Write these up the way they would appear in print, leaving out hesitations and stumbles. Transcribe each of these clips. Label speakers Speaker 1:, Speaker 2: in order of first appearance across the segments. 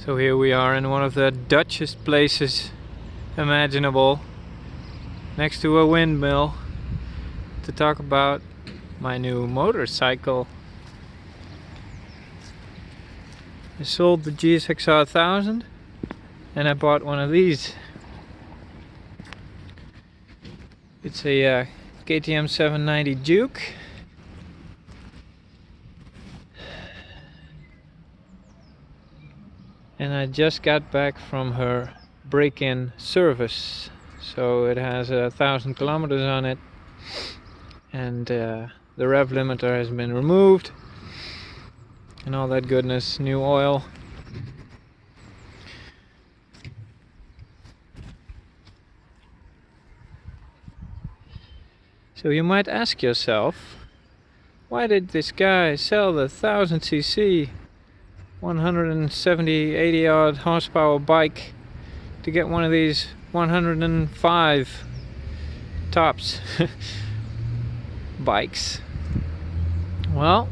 Speaker 1: So here we are in one of the Dutchest places imaginable, next to a windmill, to talk about my new motorcycle. I sold the GSXR 1000 and I bought one of these. It's a KTM 790 Duke. And I just got back from her break-in service. So it has 1,000 kilometers on it, and the rev limiter has been removed and all that goodness. New oil. So you might ask yourself, why did this guy sell the 1000cc 170, 80 odd horsepower bike to get one of these 105 tops bikes? Well,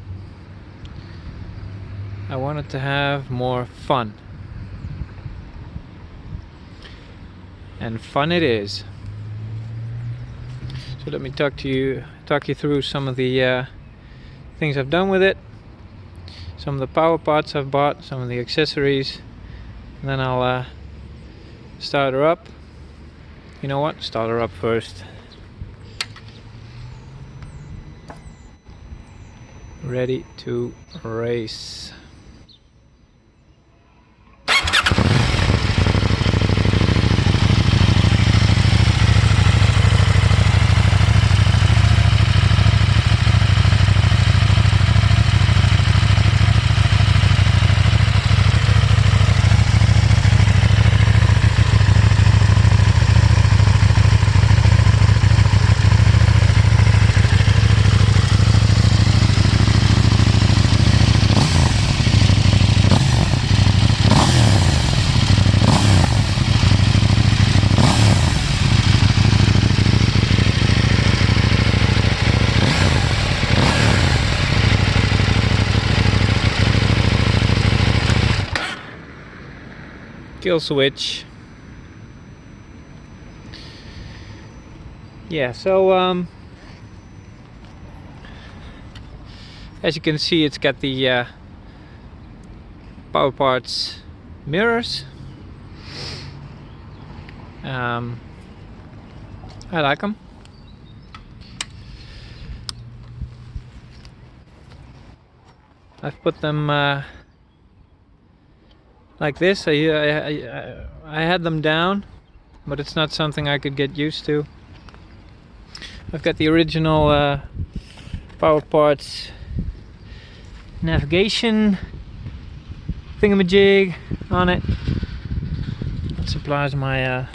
Speaker 1: I wanted to have more fun, and fun it is. So let me talk you through some of the things I've done with it, some of the power parts I've bought, some of the accessories, and then I'll start her up. You know what? Start her up first. Ready to race. Kill switch. Yeah, so as you can see, it's got the Powerparts mirrors. I like them. I've put them like this. I had them down, but it's not something I could get used to. I've got the original Powerparts navigation thingamajig on it. It supplies my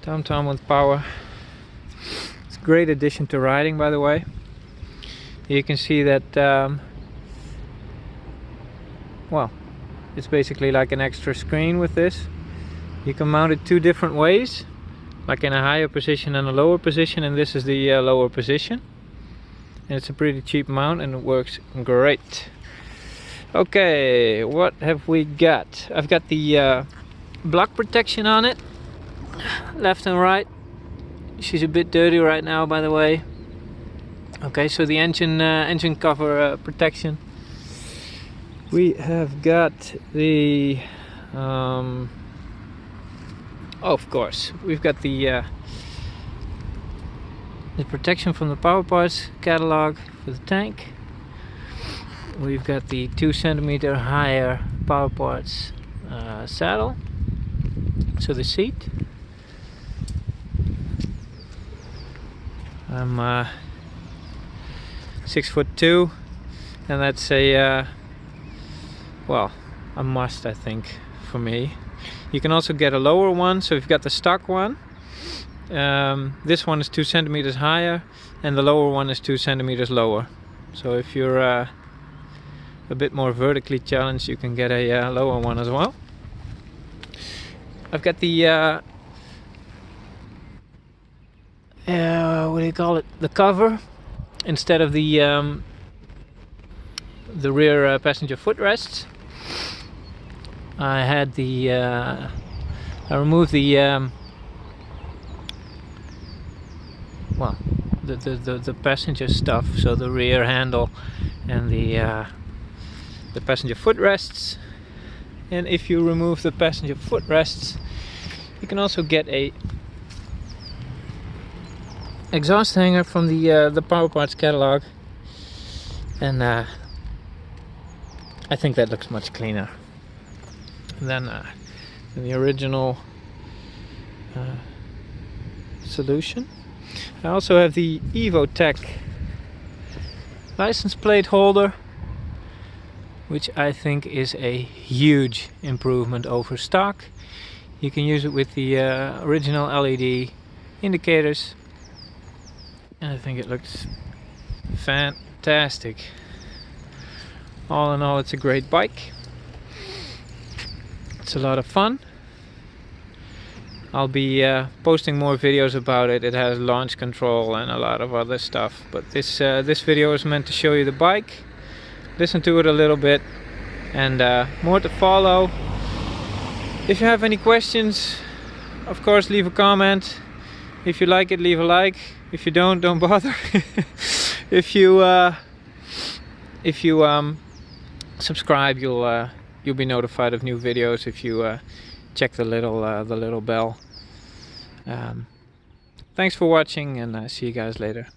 Speaker 1: TomTom with power. It's a great addition to riding, by the way. You can see that well, it's basically like an extra screen with this. You can mount it two different ways, like in a higher position and a lower position, and this is the lower position. And it's a pretty cheap mount and it works great. Okay, what have we got? I've got the block protection on it, left and right. She's a bit dirty right now, by the way. Okay, so the engine cover protection. We have got the of course, we've got the protection from the Powerparts catalog for the tank. We've got the 2 centimeter higher Powerparts saddle, so the seat. I'm 6'2", and that's a well, a must, I think, for me. You can also get a lower one, so if you've got the stock one, this one is 2 centimeters higher and the lower one is 2 centimeters lower. So if you're a bit more vertically challenged, you can get a lower one as well. I've got the what do you call it? The cover instead of the rear passenger footrests. I had the I removed the well, the passenger stuff, so the rear handle and the passenger footrests. And if you remove the passenger footrests, you can also get a exhaust hanger from the Powerparts catalog, and I think that looks much cleaner than the original solution. I also have the EvoTech license plate holder, which I think is a huge improvement over stock. You can use it with the original LED indicators, and I think it looks fantastic. All in all, it's a great bike. It's a lot of fun. I'll be posting more videos about it. It has launch control and a lot of other stuff, but this video is meant to show you the bike, listen to it a little bit, and more to follow. If you have any questions, of course leave a comment. If you like it, leave a like. If you don't bother. if you subscribe, you'll be notified of new videos if you check the little bell. Thanks for watching, and see you guys later.